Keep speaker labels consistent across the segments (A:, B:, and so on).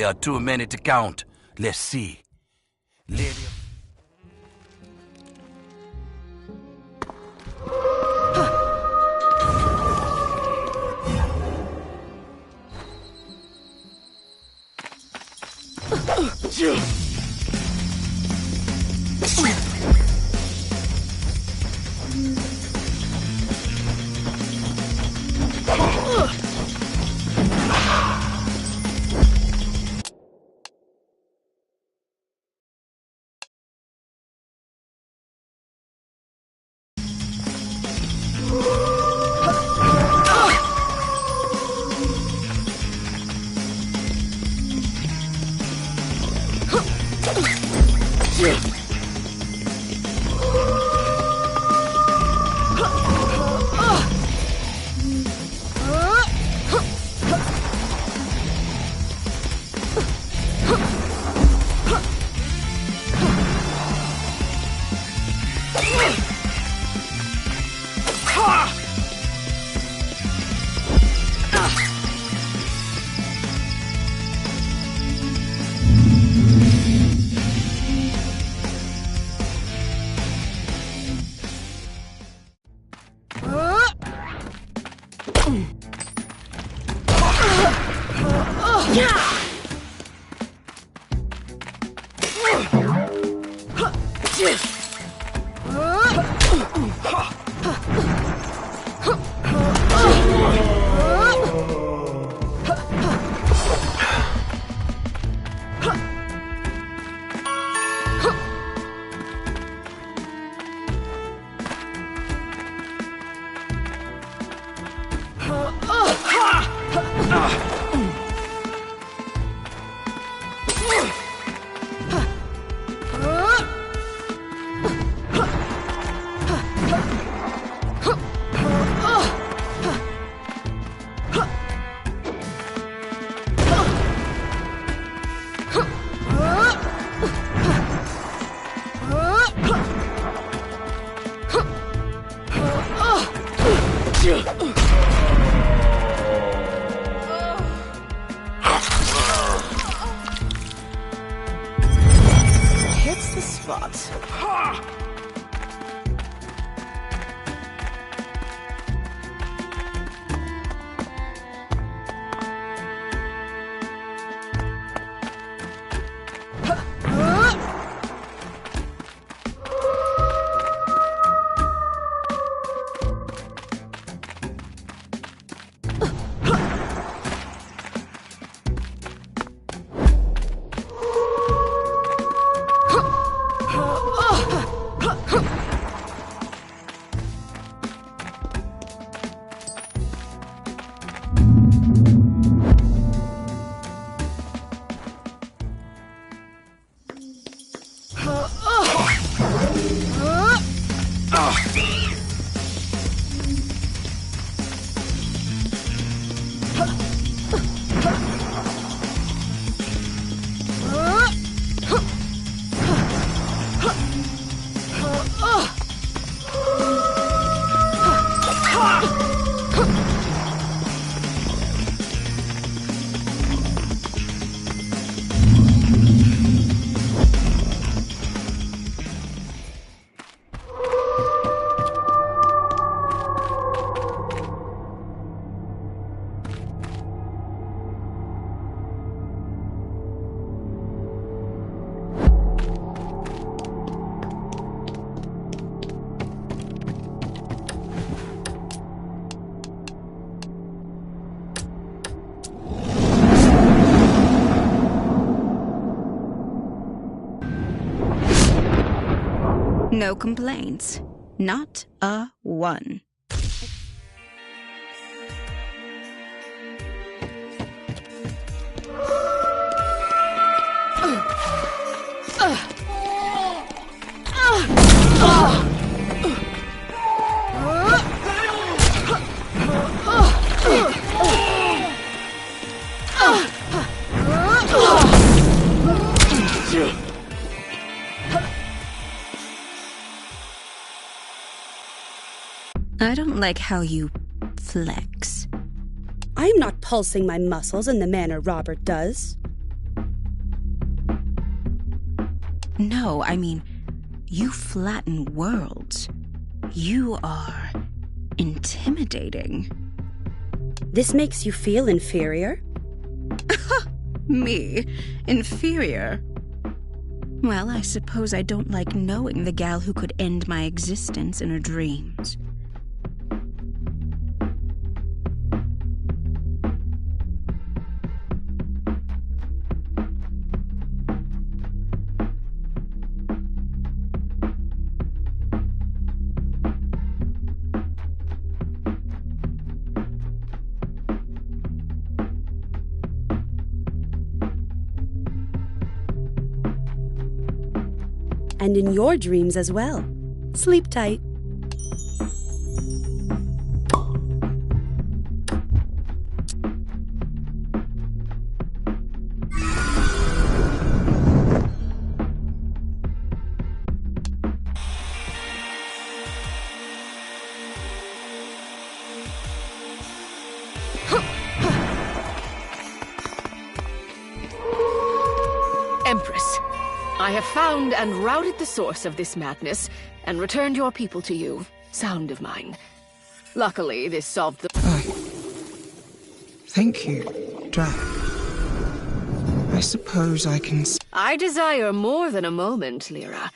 A: are too many to count. Let's see. Lady...
B: Hits the spot.
C: No complaints. Not a one. I don't like how you flex.
B: I'm not pulsing my muscles in the manner Robert does.
C: No, I mean, you flatten worlds. You are intimidating.
D: This makes you feel inferior?
C: Me? Inferior? Well, I suppose I don't like knowing the gal who could end my existence in her dreams.
D: And in your dreams as well. Sleep tight.
B: Empress, I have found and routed the source of this madness, and returned your people to you, sound of mind. Luckily, this solved the—
E: Thank you, Drac. I suppose I can...
B: I desire more than a moment, Lyra.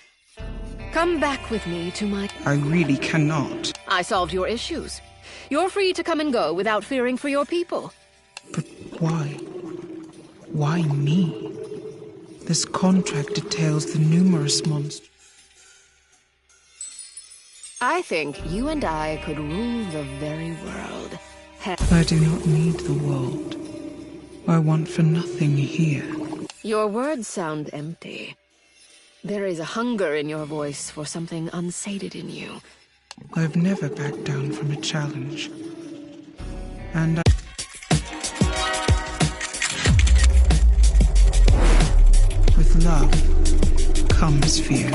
B: Come back with me to my—
E: I really cannot.
B: I solved your issues. You're free to come and go without fearing for your people.
E: But why? Why me? This contract details the numerous monsters.
B: I think you and I could rule the very world.
E: I do not need the world. I want for nothing here.
B: Your words sound empty. There is a hunger in your voice for something unsated in you.
E: I've never backed down from a challenge. And with love comes fear.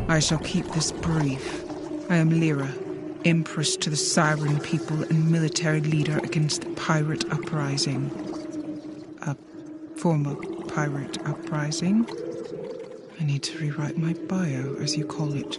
E: I shall keep this brief. I am Lyra, Empress to the Siren people and military leader against the pirate uprising. A former pirate uprising? I need to rewrite my bio, as you call it.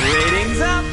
F: Ratings up!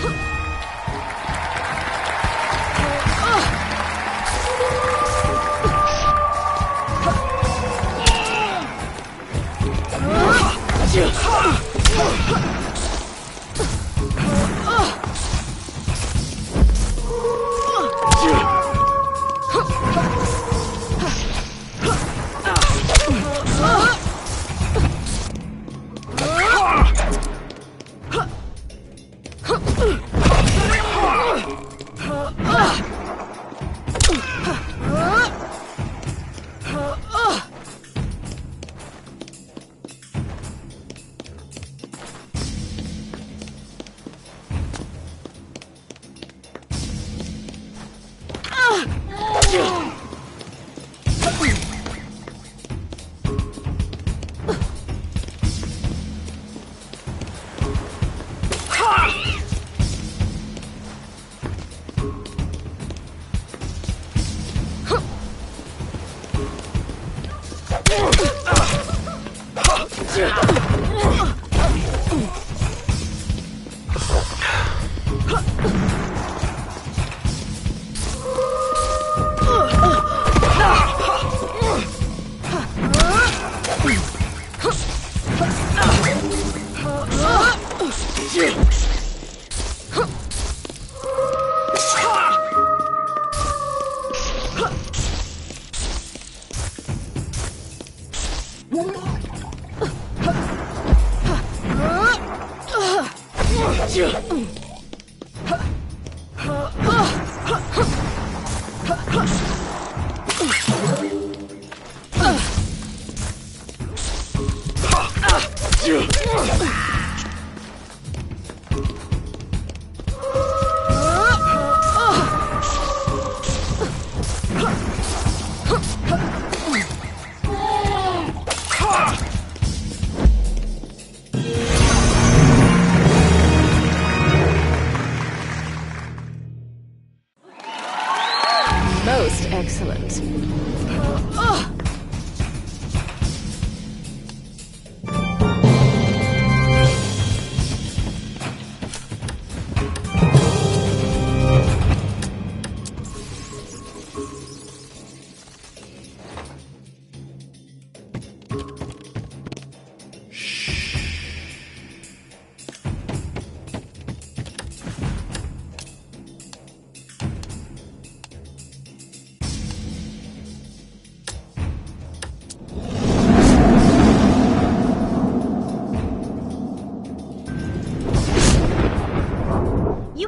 B: Most excellent.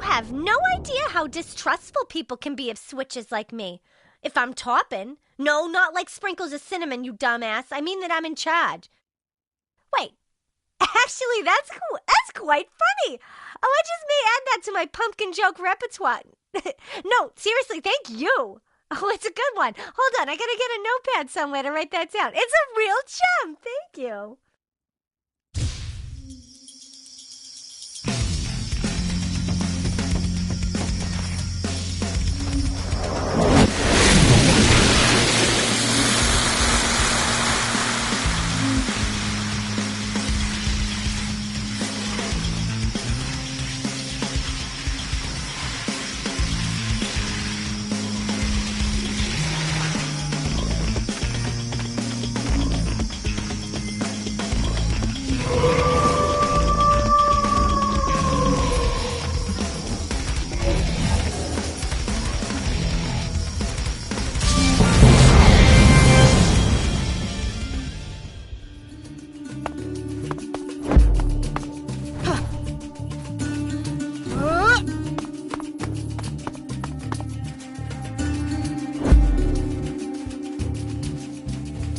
F: have no idea how distrustful people can be of switches like me. If I'm topping. No, not like sprinkles of cinnamon, you dumbass. I mean that I'm in charge. Wait. Actually, that's quite funny. Oh, I just may add that to my pumpkin joke repertoire. No, seriously, thank you. Oh, it's a good one. Hold on, I gotta get a notepad somewhere to write that down. It's a real gem. Thank you.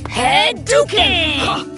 B: Hadouken!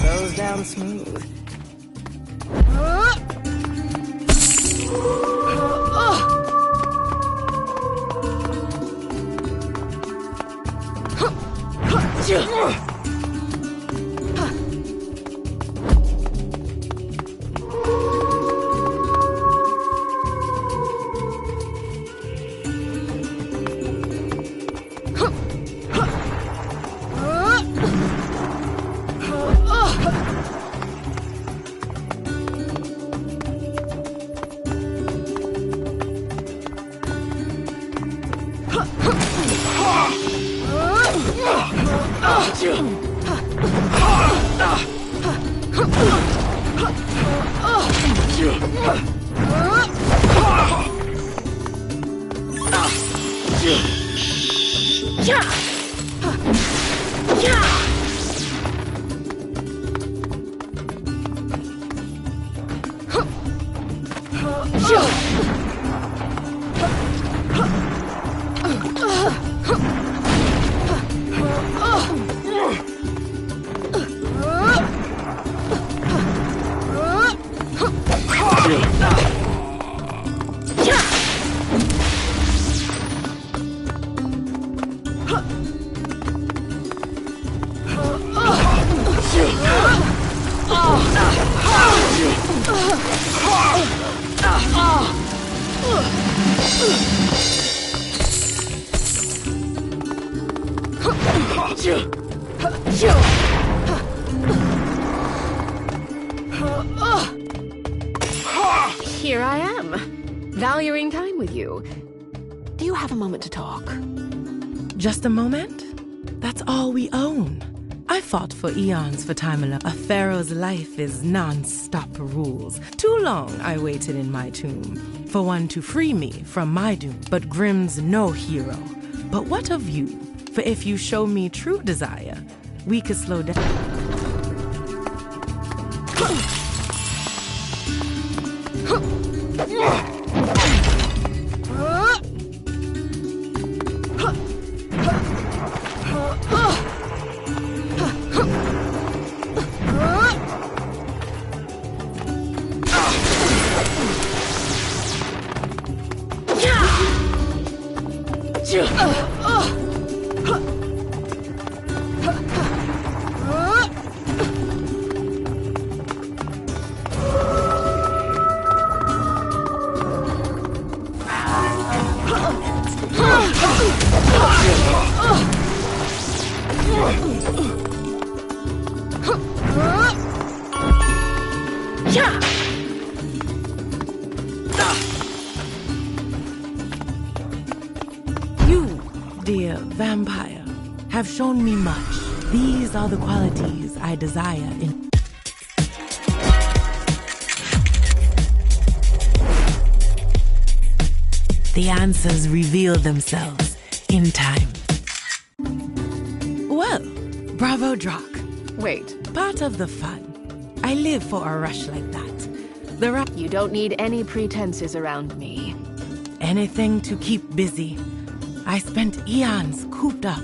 B: Goes down smooth. Here I am, valuing time with you. Do you have a moment to talk?
G: Just a moment? That's all we own. I fought for eons for Timala. A pharaoh's life is non-stop rules. Too long I waited in my tomb for one to free me from my doom. But Grimm's no hero. But what of you? For if you show me true desire, we could slow down. You, dear vampire, have shown me much. These are the qualities I desire in... The answers reveal themselves in time. Well, bravo, Drock.
B: Wait,
G: Part of the fun. I live for a rush like that.
B: you don't need any pretenses around me.
G: Anything to keep busy. I spent eons cooped up.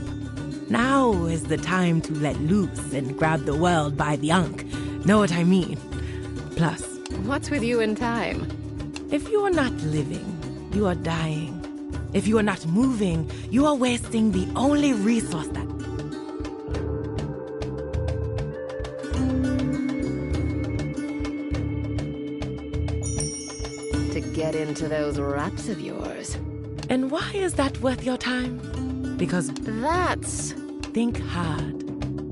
G: Now is the time to let loose and grab the world by the unk. Know what I mean? Plus,
B: What's with you and time?
G: if you are not living, you are dying. If you are not moving, you are wasting the only resource that...
B: To get into those raps of yours.
G: And why is that worth your time? Because
B: That's...
G: think hard.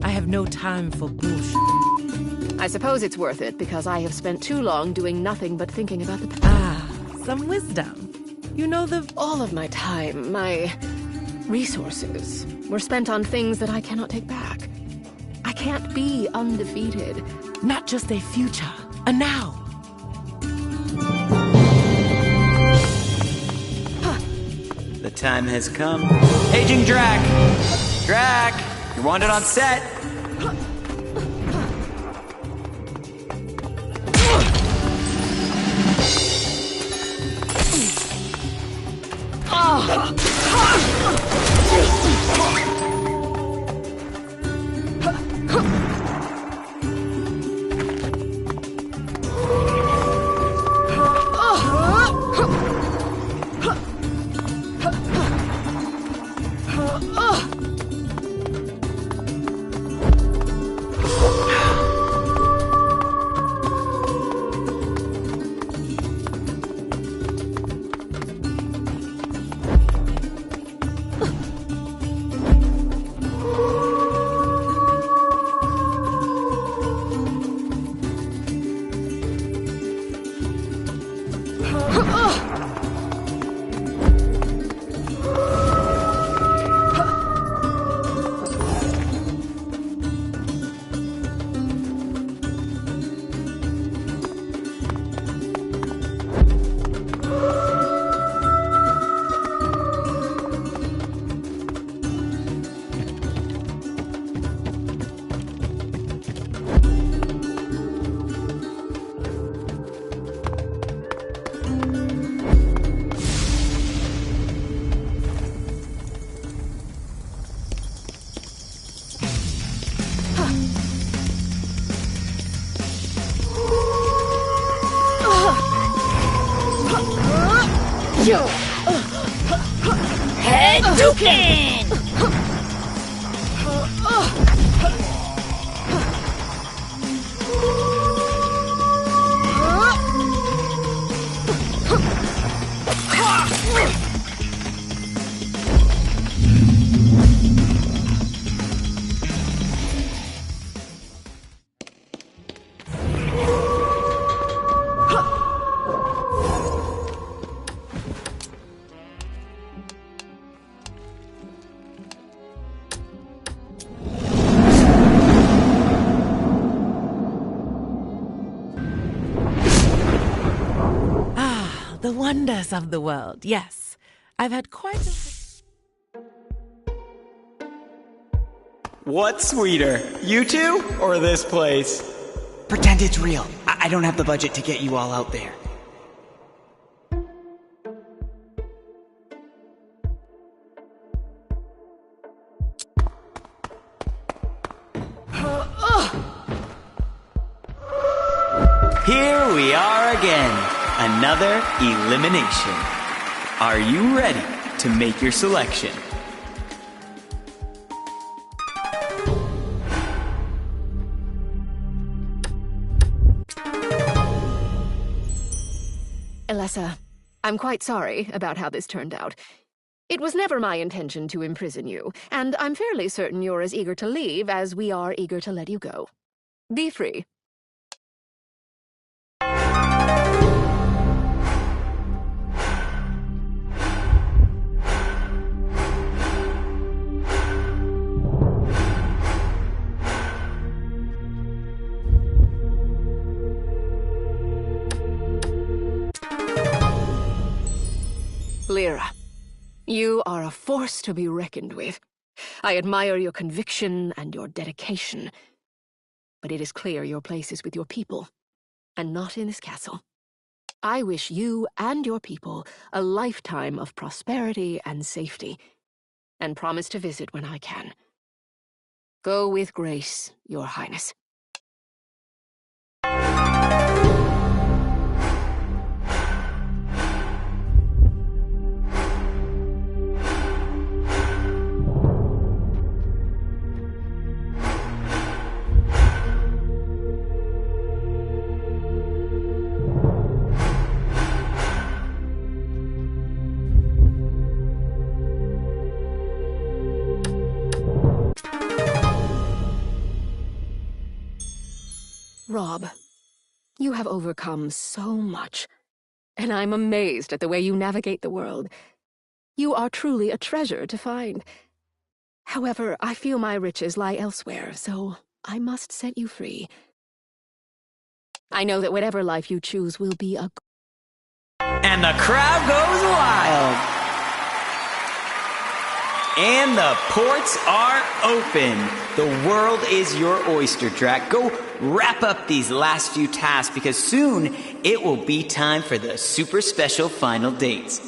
G: I have no time for bullshit.
B: I suppose it's worth it because I have spent too long doing nothing but thinking about the...
G: Some wisdom. You know the...
B: All of my time, my resources, were spent on things that I cannot take back. I can't be undefeated.
G: Not just a future, a now.
H: The time has come. Paging Drac! Drac! You're wanted on set!
I: Hadouken!
G: The wonders of the world, yes. I've had quite a...
H: What's sweeter, you two or this place?
J: Pretend it's real. I don't have the budget to get you all out there.
H: Here we are again. Another elimination. Are you ready to make your selection?
B: Alessa, I'm quite sorry about how this turned out. It was never my intention to imprison you, and I'm fairly certain you're as eager to leave as we are eager to let you go. Be free. Lyra, you are a force to be reckoned with. I admire your conviction and your dedication, but it is clear your place is with your people, and not in this castle. I wish you and your people a lifetime of prosperity and safety, and promise to visit when I can. Go with grace, Your Highness. Rob, you have overcome so much, and I'm amazed at the way you navigate the world. You are truly a treasure to find. However, I feel my riches lie elsewhere, so I must set you free. I know that whatever life you choose will be a...
H: And the crowd goes wild. And the ports are open. The world is your oyster, Drac. Go wrap up these last few tasks because soon it will be time for the super special final dates.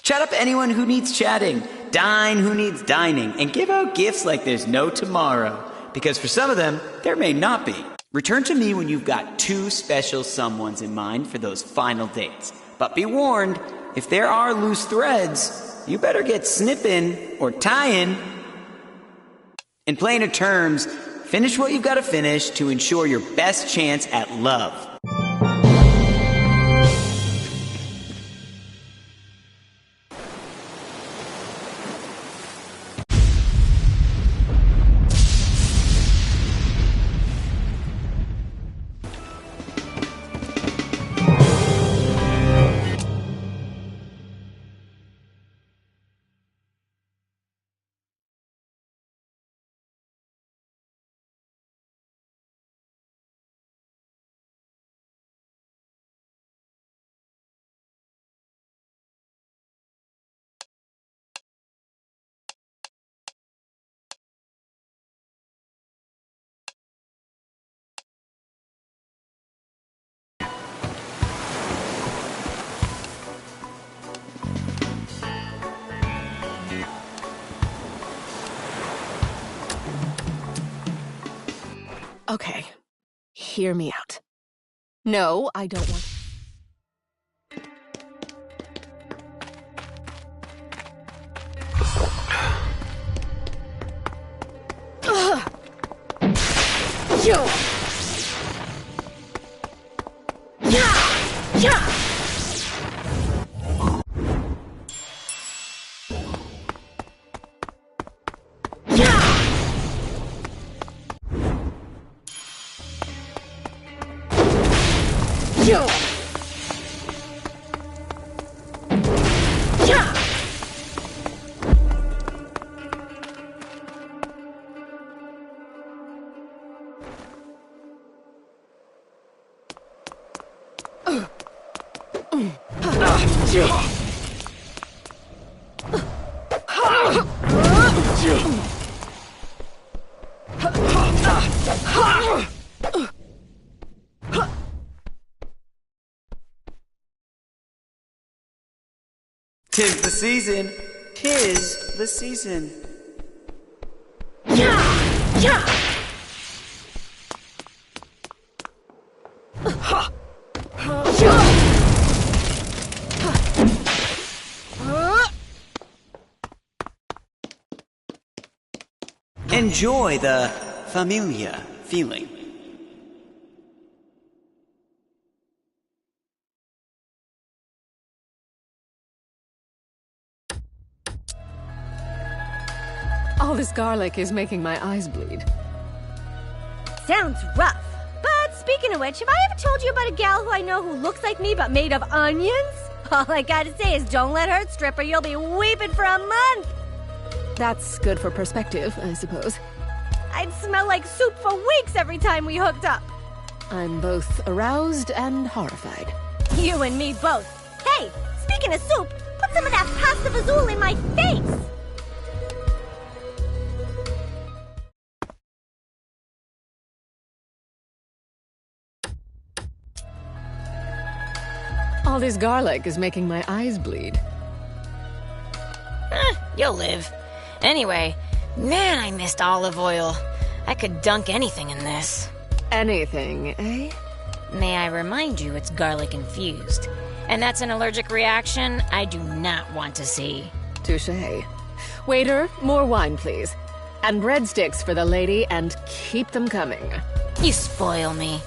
H: Chat up anyone who needs chatting, dine who needs dining, and give out gifts like there's no tomorrow. Because for some of them, there may not be. Return to me when you've got 2 special someones in mind for those final dates. But be warned, if there are loose threads, you better get snipping or tying. In plainer terms, finish what you've got to finish to ensure your best chance at love.
B: Okay, hear me out. No, I don't want... Yo! Yeah! Yeah! Yo! Yeah!
H: Tis the season. Tis the season.
B: Yeah! Yeah!
H: Enjoy the familia feeling.
B: All this garlic is making my eyes bleed.
F: Sounds rough. But speaking of which, have I ever told you about a gal who I know who looks like me but made of onions? All I gotta say is don't let her strip or you'll be weeping for a month.
B: That's good for perspective, I suppose.
F: I'd smell like soup for weeks every time we hooked up.
B: I'm both aroused and horrified.
F: You and me both. Hey, speaking of soup, put some of that pasta fazool in my face.
B: All this garlic is making my eyes bleed.
I: You'll live. Anyway, man, I missed olive oil. I could dunk anything in this.
B: Anything, eh?
I: May I remind you it's garlic infused. And that's an allergic reaction I do not want to see.
B: Touché. Waiter, more wine, please. And breadsticks for the lady, and keep them coming.
I: You spoil me.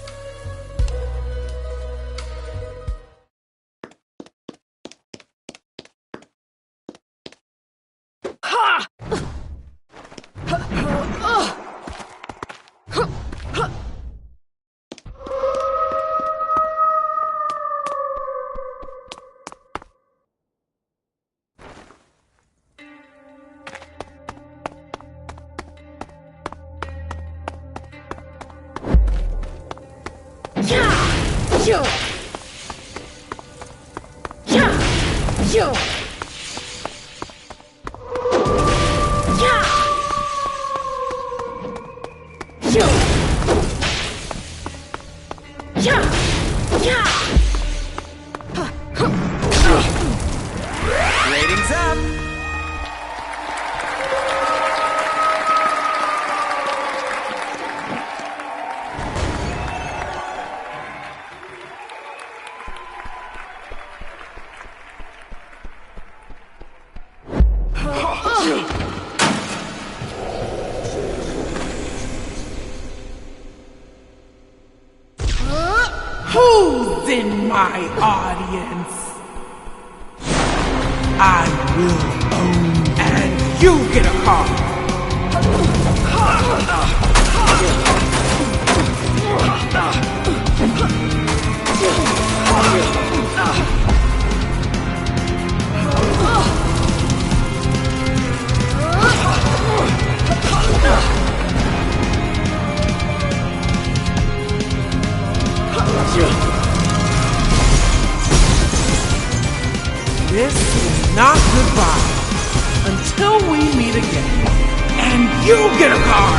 B: Yo! Yeah! Yo! Yeah! Yo! Yeah! Yeah!
H: Ratings up.
E: Who's in my audience? I will own, and you get a car. This is not goodbye until we meet again, and you get a car!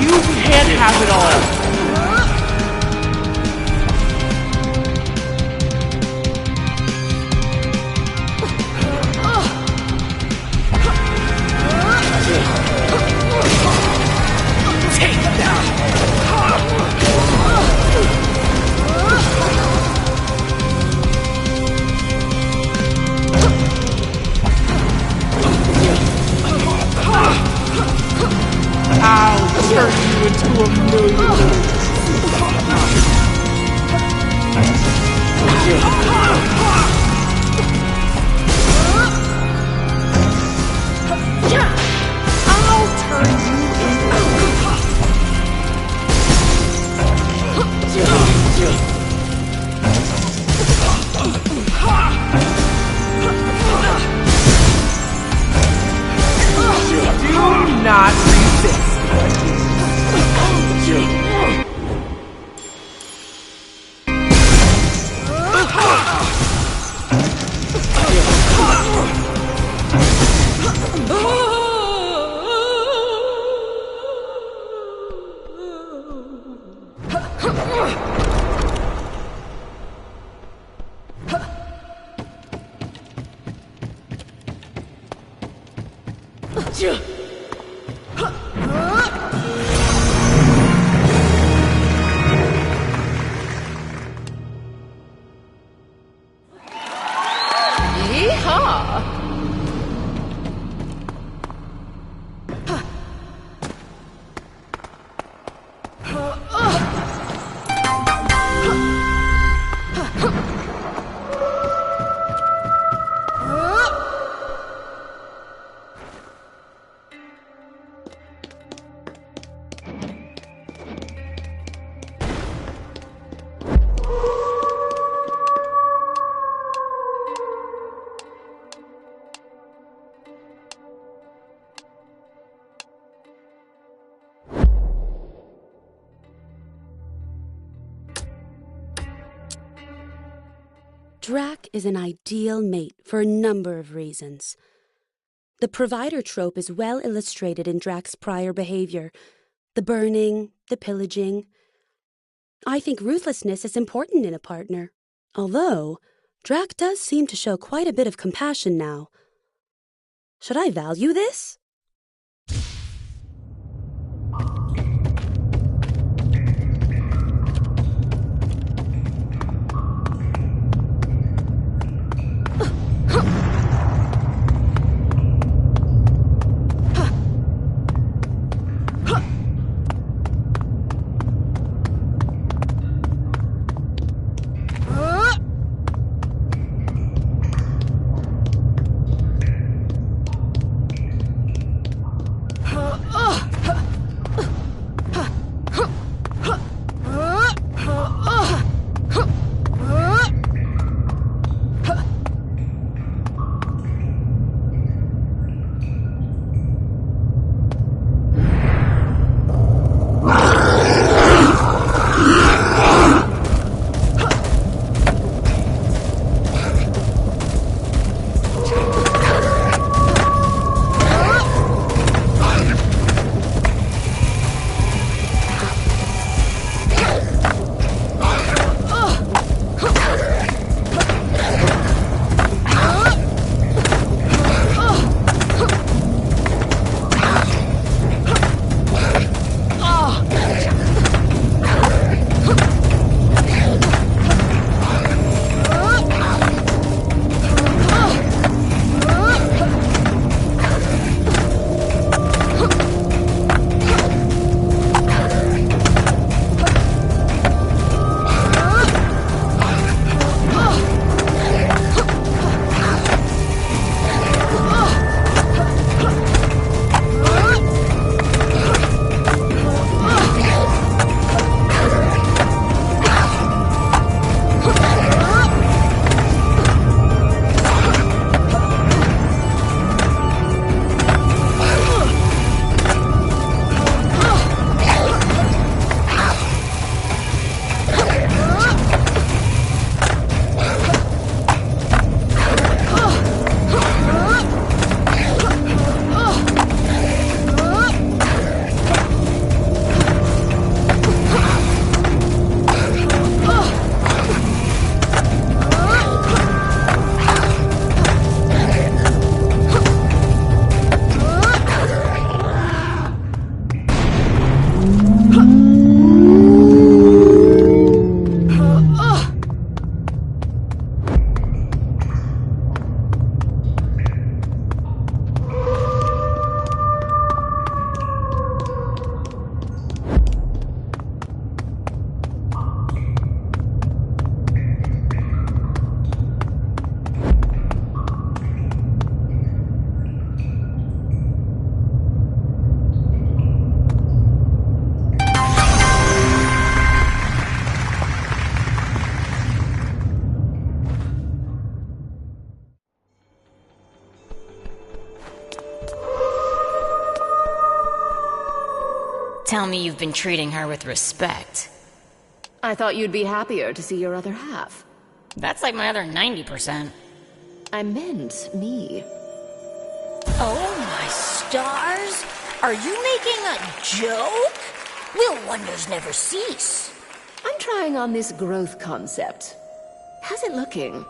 E: You can't have it all!
D: Drac is an ideal mate for a number of reasons. The provider trope is well illustrated in Drac's prior behavior. The burning, the pillaging. I think ruthlessness is important in a partner, although Drac does seem to show quite a bit of compassion now. Should I value this?
I: Tell me you've been treating her with respect.
B: I thought you'd be happier to see your other half.
I: That's like my other 90%.
B: I meant me.
I: Oh stars? Are you making a joke? Will wonders never cease?
B: I'm trying on this growth concept. How's it looking?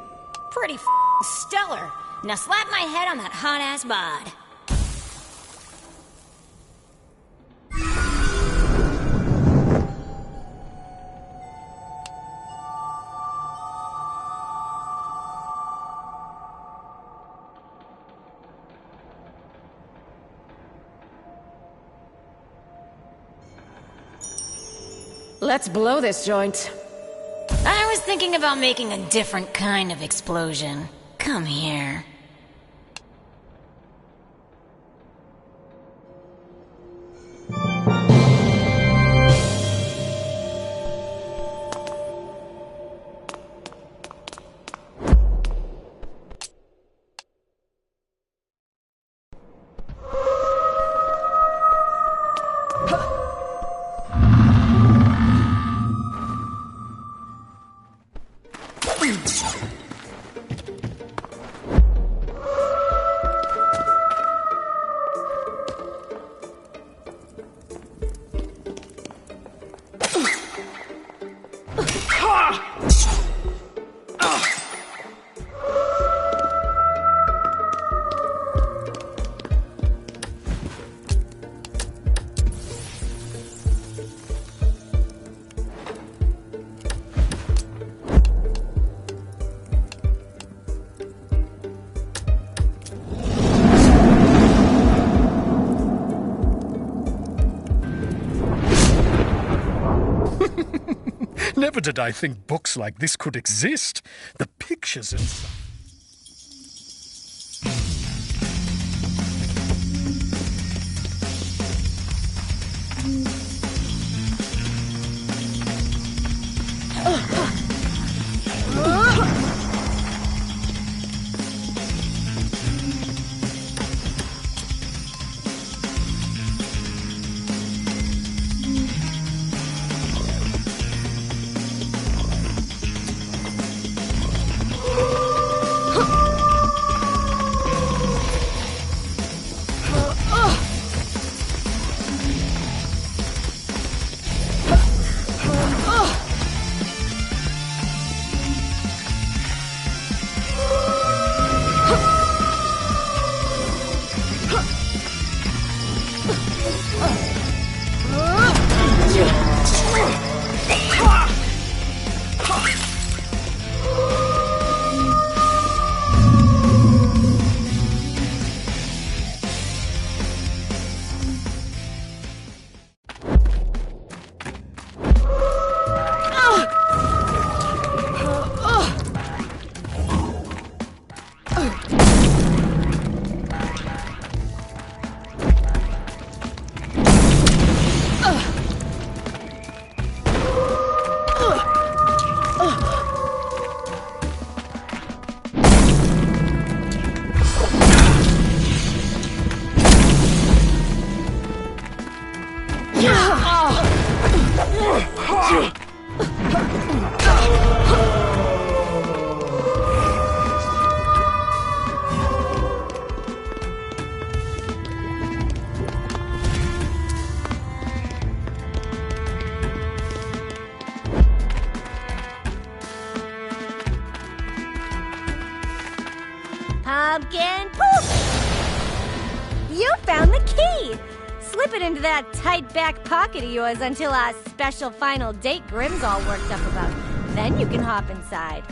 I: Pretty stellar. Now slap my head on that hot-ass bod.
B: Let's blow this joint.
I: I was thinking about making a different kind of explosion. Come here.
K: Never did I think books like this could exist. The pictures and...
F: Pumpkin poof! You found the key! Slip it into that tight back pocket of yours until our special final date Grimm's all worked up about. Then you can hop inside.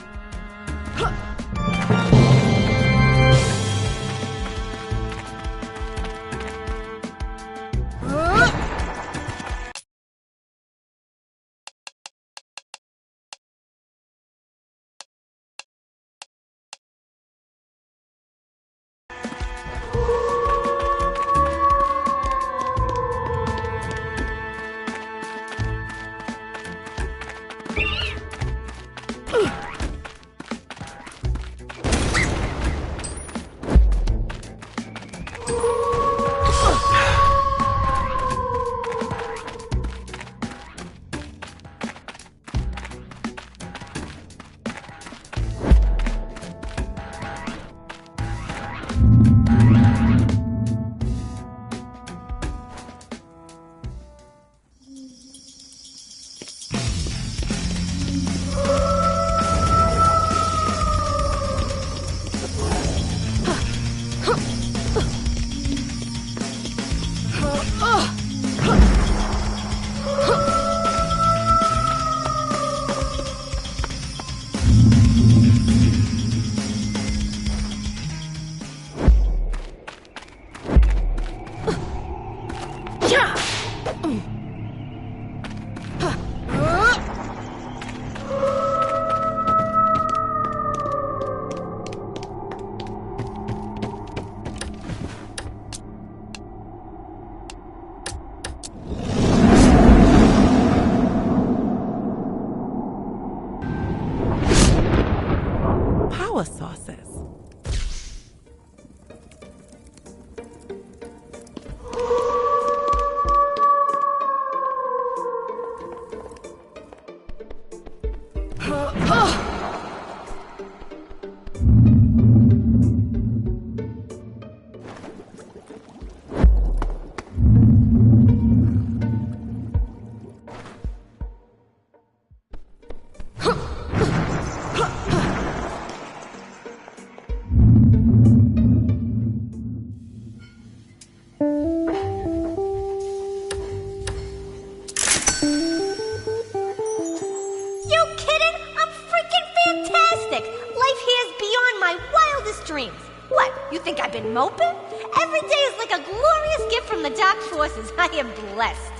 F: open? Every day is like a glorious gift from the Dark Forces. I am blessed.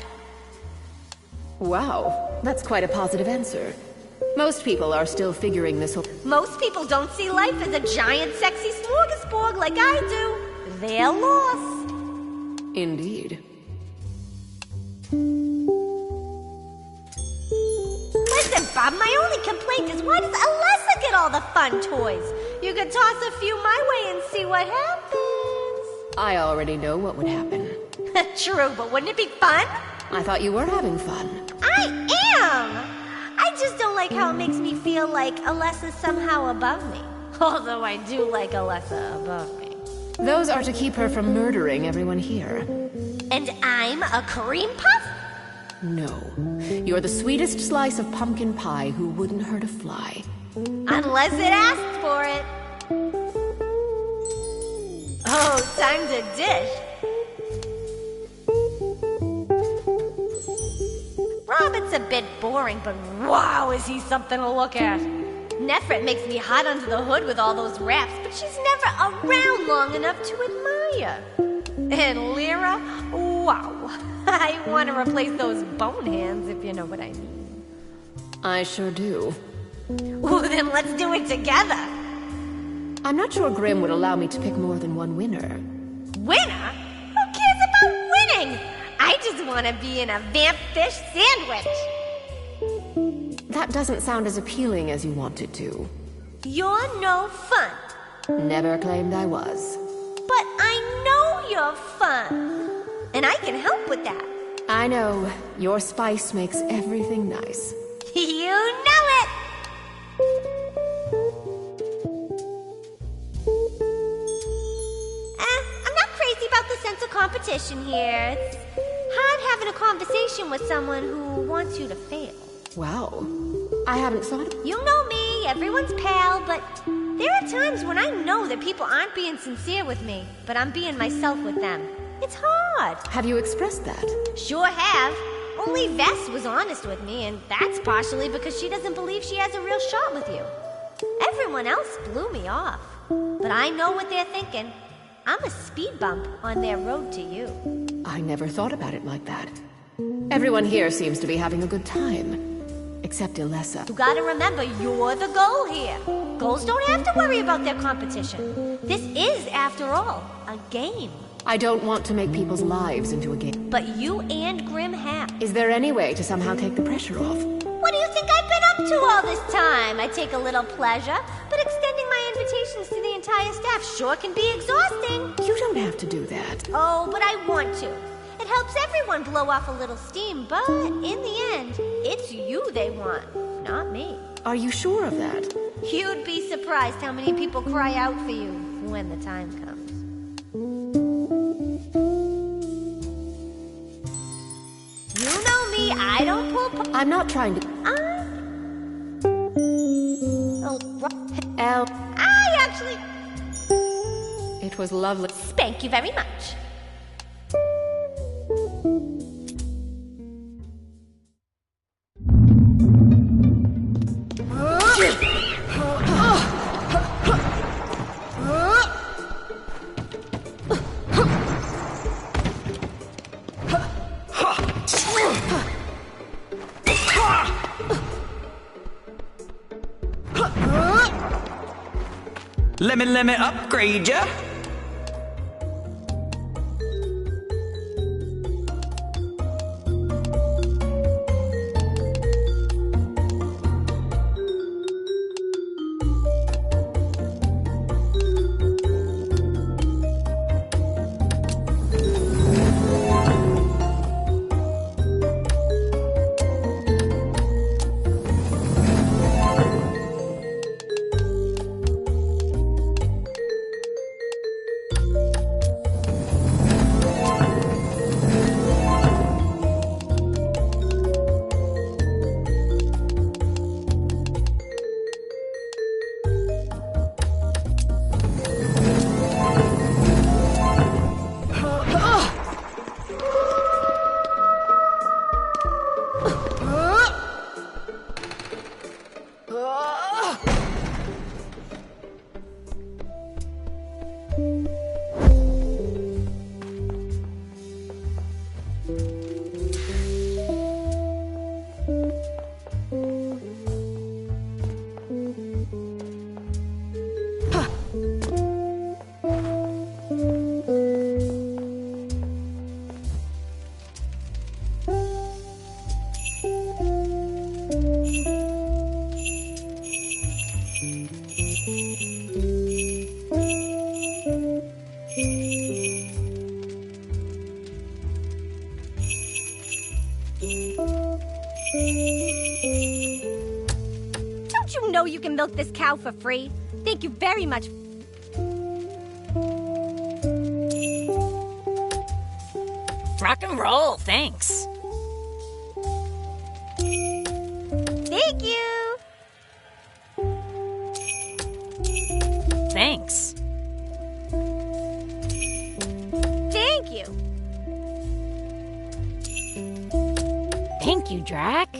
B: Wow, that's quite a positive answer. Most people are still figuring this whole...
F: Most people don't see life as a giant sexy smorgasbord like I do. They're lost.
B: Indeed.
F: Listen, Bob, my only complaint is why does Alessa get all the fun toys? You could toss a few my way and see what happens.
B: I already know what would happen.
F: True, but wouldn't it be fun?
B: I thought you were having fun.
F: I am! I just don't like how it makes me feel like Alessa's somehow above me. Although I do like Alessa above me.
B: Those are to keep her from murdering everyone here.
F: And I'm a cream puff?
B: No. You're the sweetest slice of pumpkin pie who wouldn't hurt a fly.
F: Unless it asked for it. Oh, time to dish. Robin's a bit boring, but wow, is he something to look at. Nefret makes me hot under the hood with all those raps, but she's never around long enough to admire. And Lyra, wow. I want to replace those bone hands, if you know what I mean.
B: I sure do.
F: Well, then let's do it together.
B: I'm not sure Grim would allow me to pick more than one winner.
F: Winner? Who cares about winning? I just want to be in a vamp fish sandwich.
B: That doesn't sound as appealing as you want it to.
F: You're no fun.
B: Never claimed I was.
F: But I know you're fun. And I can help with that.
B: I know. Your spice makes everything nice.
F: You know it! I'm not crazy about the sense of competition here. It's hard having a conversation with someone who wants you to fail.
B: Wow. I haven't thought of...
F: You know me, everyone's pal, but there are times when I know that people aren't being sincere with me, but I'm being myself with them. It's hard.
B: Have you expressed that?
F: Sure have. Only Vess was honest with me, and that's partially because she doesn't believe she has a real shot with you. Everyone else blew me off. But I know what they're thinking. I'm a speed bump on their road to you.
B: I never thought about it like that. Everyone here seems to be having a good time. Except Alessa.
F: You gotta remember, you're the goal here. Goals don't have to worry about their competition. This is, after all, a game.
B: I don't want to make people's lives into a game.
F: But you and Grim have.
B: Is there any way to somehow take the pressure off?
F: What do you think I've been up to all this time? I take a little pleasure, but extending my invitations to the entire staff sure can be exhausting.
B: You don't have to do that.
F: Oh, but I want to. It helps everyone blow off a little steam, but in the end, it's you they want, not me.
B: Are you sure of that?
F: You'd be surprised how many people cry out for you when the time comes. You know me, I don't pull...
B: I'm not trying to...
F: I actually...
B: It was lovely.
F: Thank you very much.
H: Let me upgrade ya.
F: you can milk this cow for free? Thank you very much.
I: Rock and roll, thanks.
F: Thank you.
I: Thanks.
F: Thank you.
I: Thank you, Drac.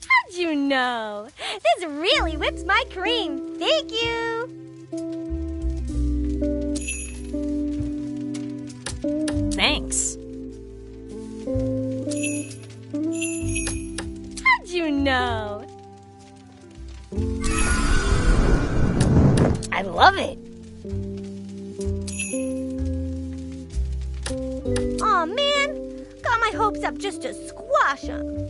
F: How'd you know? This really whips my cream. Thank you.
I: Thanks.
F: How'd you know?
I: I love it.
F: Aw, man. Got my hopes up just to squash them.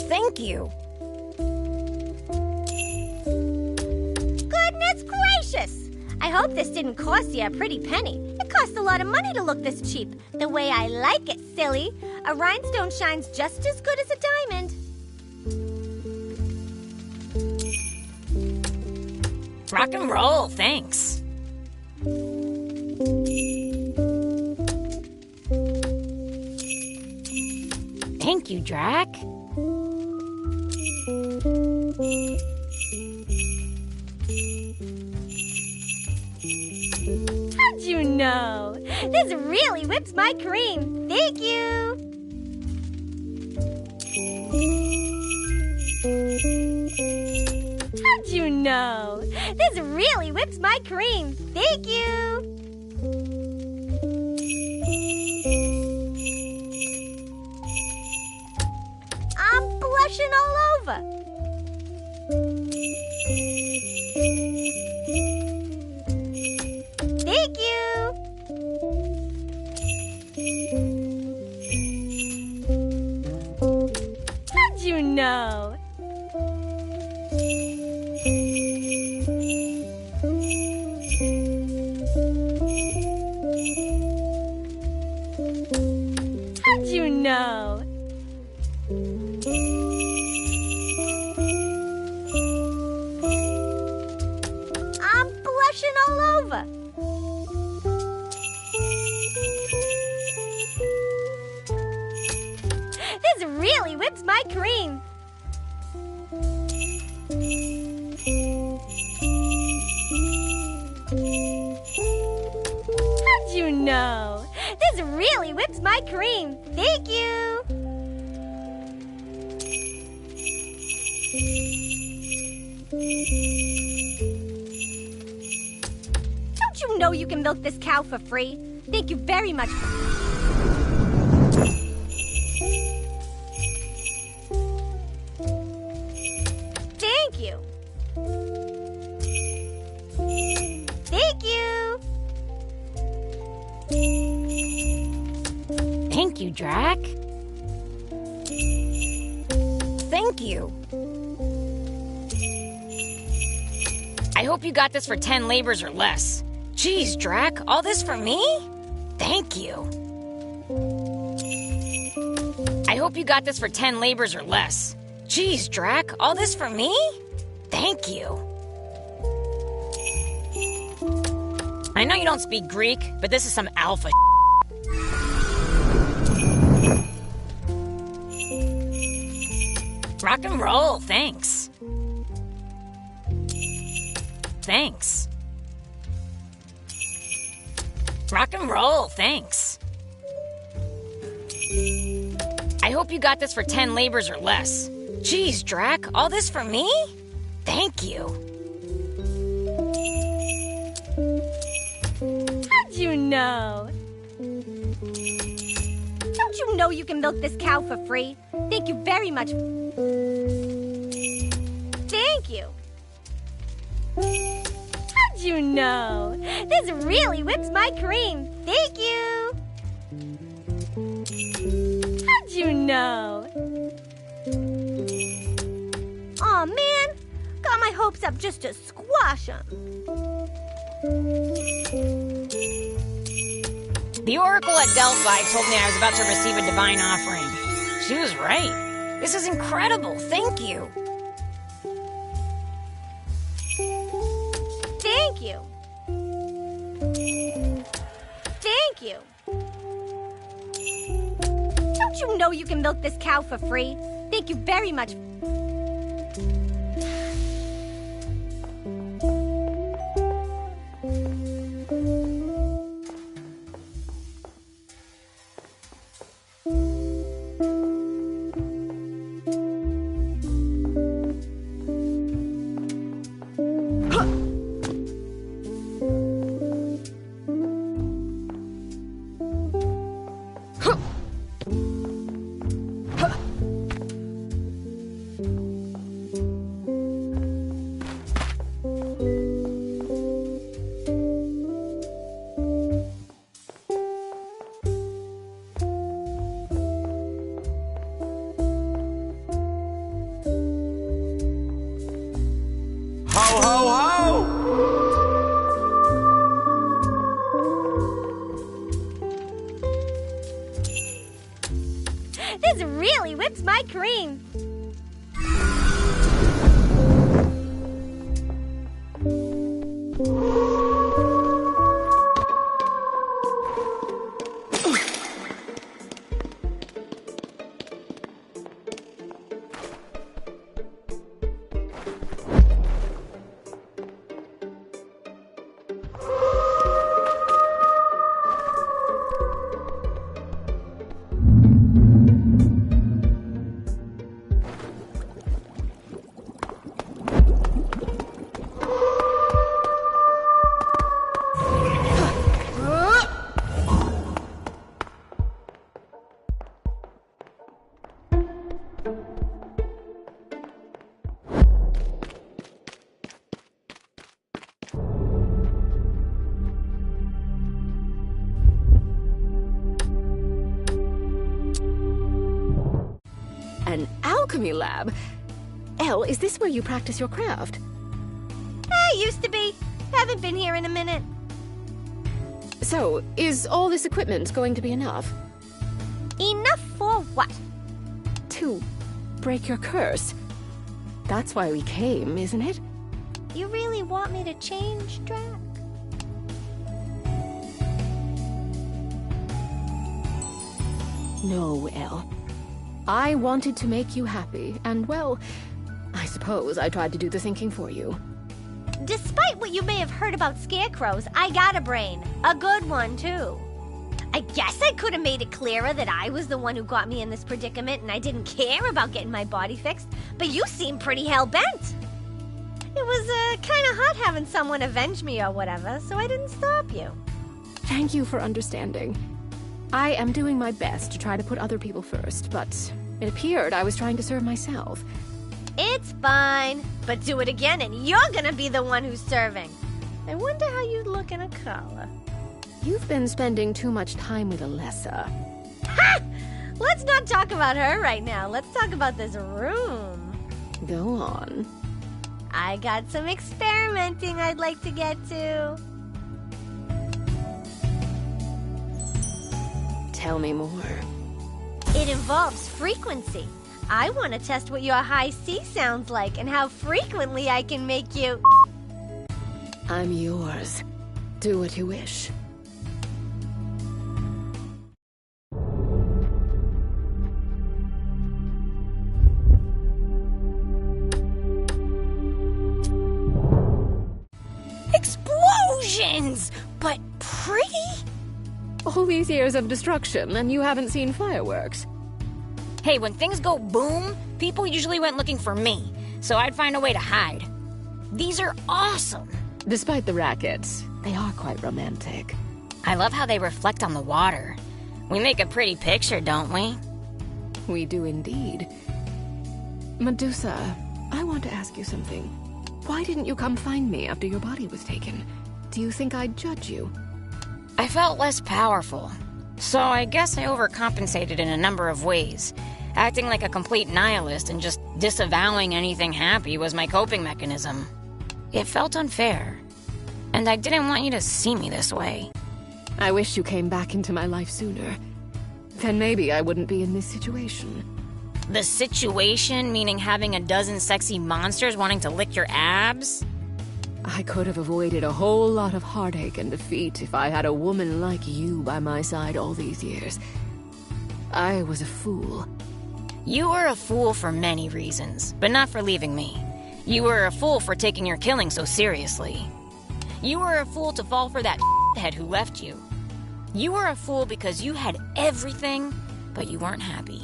I: Thank you.
F: Goodness gracious! I hope this didn't cost you a pretty penny. It costs a lot of money to look this cheap. The way I like it, silly. A rhinestone shines just as good as a diamond.
I: Rock and roll, thanks. Thank you, Drac.
F: How'd you know? This really whips my cream. Thank you. How'd you know? This really whips my cream. Thank you. I'm blushing all over. Thank you. How'd you know? How'd you know? I'm blushing all over. This really whips my cream. How'd you know? This really whips my cream. Thank you. Don't you know you can milk this cow for free? Thank you very much. Thank you. Thank you.
I: Thank you, Drac. Thank you. I hope you got this for 10 labors or less. Jeez, Drac, all this for me? Thank you. I hope you got this for 10 labors or less. Jeez, Drac, all this for me? Thank you. I know you don't speak Greek, but this is some alpha. Rock and roll, thanks. Thanks. Rock and roll, thanks. I hope you got this for 10 labors or less. Jeez, Drac, all this for me? Thank you.
F: How'd you know? Don't you know you can milk this cow for free? Thank you very much. Thank you. How'd you know? This really whips my cream. Thank you. How'd you know? Aw, man. Got my hopes up just to squash them.
I: The Oracle at Delphi told me I was about to receive a divine offering. She was right. This is incredible. Thank you.
F: Thank you. Thank you. Don't you know you can milk this cow for free? Thank you very much.
H: Ho, ho, ho!
F: This really whips my cream.
B: An alchemy lab? Elle, is this where you practice your craft?
F: Used to be. Haven't been here in a minute.
B: So, is all this equipment going to be enough?
F: Enough for what?
B: To break your curse. That's why we came, isn't it?
F: You really want me to change, Drac?
B: No, Elle. I wanted to make you happy, and well, I suppose I tried to do the thinking for you.
F: Despite what you may have heard about scarecrows, I got a brain. A good one, too. I guess I could have made it clearer that I was the one who got me in this predicament and I didn't care about getting my body fixed, but you seem pretty hell-bent. It was kind of hot having someone avenge me or whatever, so I didn't stop you.
B: Thank you for understanding. I am doing my best to try to put other people first, but it appeared I was trying to serve myself.
F: It's fine, but do it again and you're gonna be the one who's serving. I wonder how you'd look in a collar.
B: You've been spending too much time with Alessa.
F: Ha! Let's not talk about her right now. Let's talk about this room.
B: Go on.
F: I got some experimenting I'd like to get to.
B: Tell me more.
F: It involves frequency. I want to test what your high C sounds like and how frequently I can make you...
B: I'm yours. Do what you wish.
I: Explosions! But pretty?
B: All these years of destruction, and you haven't seen fireworks.
I: Hey, when things go boom, people usually went looking for me, so I'd find a way to hide. These are awesome.
B: Despite the rackets, they are quite romantic.
I: I love how they reflect on the water. We make a pretty picture, don't we?
B: We do indeed. Medusa, I want to ask you something. Why didn't you come find me after your body was taken? Do you think I'd judge you?
I: I felt less powerful, so I guess I overcompensated in a number of ways. Acting like a complete nihilist and just disavowing anything happy was my coping mechanism. It felt unfair, and I didn't want you to see me this way.
B: I wish you came back into my life sooner. Then maybe I wouldn't be in this situation.
I: The situation meaning having a dozen sexy monsters wanting to lick your abs?
B: I could have avoided a whole lot of heartache and defeat if I had a woman like you by my side all these years. I was a fool.
I: You were a fool for many reasons, but not for leaving me. You were a fool for taking your killing so seriously. You were a fool to fall for that head who left you. You were a fool because you had everything, but you weren't happy.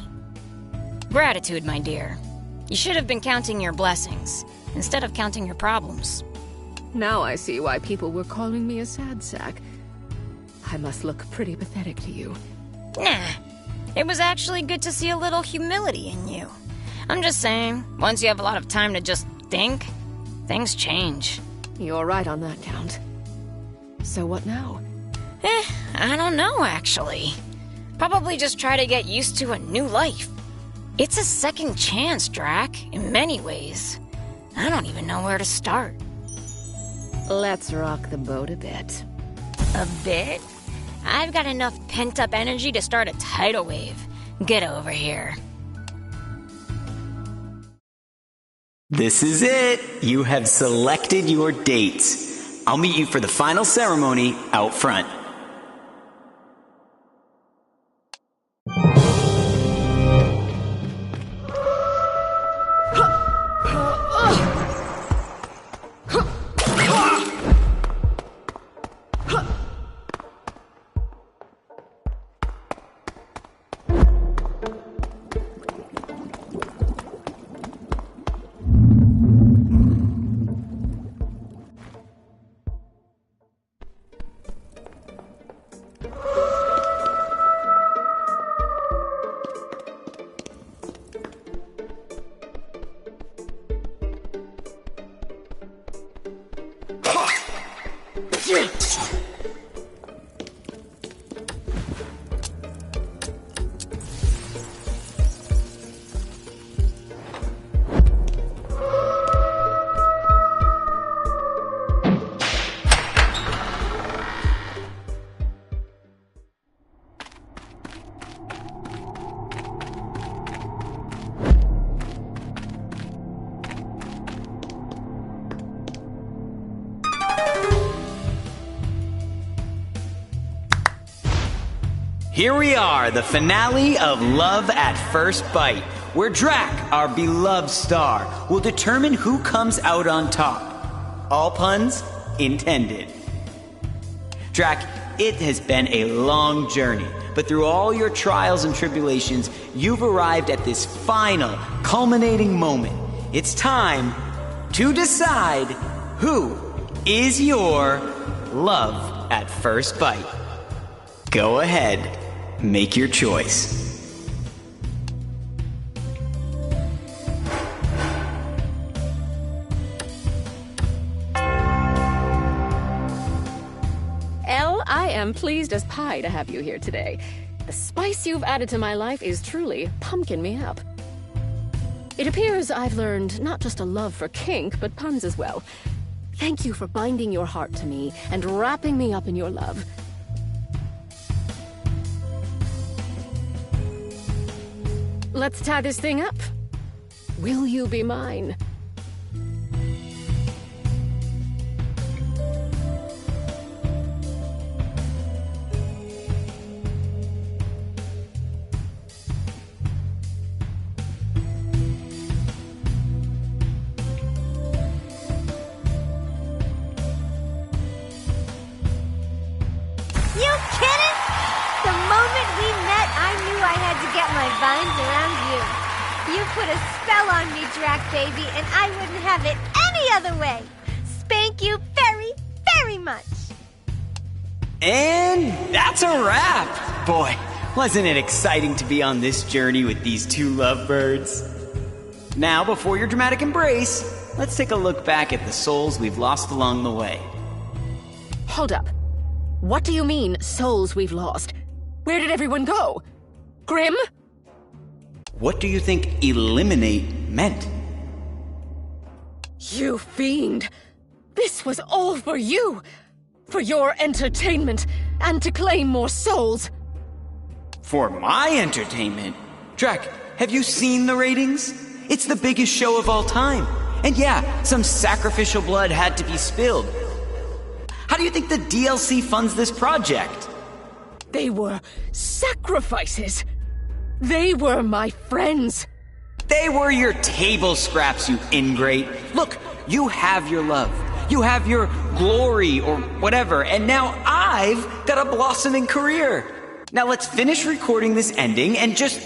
I: Gratitude, my dear. You should have been counting your blessings, instead of counting your problems.
B: Now I see why people were calling me a sad sack. I must look pretty pathetic to you.
I: Nah. It was actually good to see a little humility in you. I'm just saying, once you have a lot of time to just think, things change.
B: You're right on that count. So what now?
I: I don't know, actually. Probably just try to get used to a new life. It's a second chance, Drac, in many ways. I don't even know where to start.
B: Let's rock the boat a bit.
I: A bit? I've got enough pent-up energy to start a tidal wave. Get over here.
H: This is it. You have selected your dates. I'll meet you for the final ceremony out front. Here we are, the finale of Love at First Bite, where Drac, our beloved star, will determine who comes out on top. All puns intended. Drac, it has been a long journey, but through all your trials and tribulations, you've arrived at this final, culminating moment. It's time to decide who is your Love at First Bite. Go ahead. Make your choice.
B: Elle, I am pleased as pie to have you here today. The spice you've added to my life is truly pumpkin me up. It appears I've learned not just a love for kink, but puns as well. Thank you for binding your heart to me and wrapping me up in your love. Let's tie this thing up. Will you be mine?
F: You kidding? The moment we met, I knew I had to get my vines around you. You put a spell on me, Drac baby, and I wouldn't have it any other way. Spank you very, very much.
H: And that's a wrap. Boy, wasn't it exciting to be on this journey with these two lovebirds? Now, before your dramatic embrace, let's take a look back at the souls we've lost along the way.
B: Hold up. What do you mean, souls we've lost? Where did everyone go? Grim?
H: What do you think eliminate meant?
B: You fiend! This was all for you! For your entertainment, and to claim more souls.
H: For my entertainment? Drac, have you seen the ratings? It's the biggest show of all time. And yeah, some sacrificial blood had to be spilled. How do you think the DLC funds this project?
B: They were sacrifices. They were my friends.
H: They were your table scraps, you ingrate. Look, you have your love. You have your glory or whatever, and now I've got a blossoming career. Now let's finish recording this ending and just...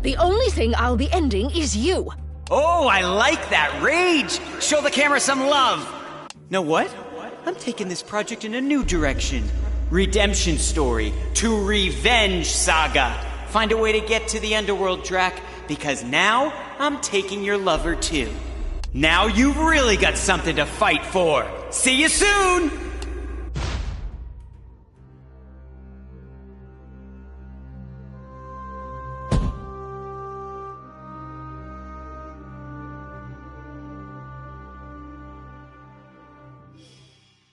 B: The only thing I'll be ending is you.
H: Oh, I like that rage! Show the camera some love! Know what? I'm taking this project in a new direction. Redemption story to revenge saga. Find a way to get to the underworld, Drac, because now I'm taking your lover too. Now you've really got something to fight for. See you soon!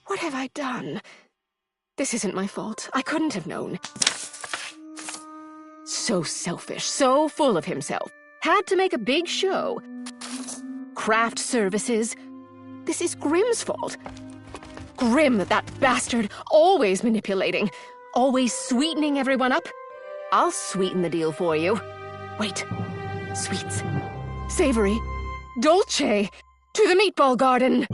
B: What have I done? This isn't my fault. I couldn't have known. So selfish, so full of himself. Had to make a big show. Craft services. This is Grimm's fault. Grimm, that bastard, always manipulating. Always sweetening everyone up. I'll sweeten the deal for you. Wait. Sweets. Savory. Dolce. To the meatball garden.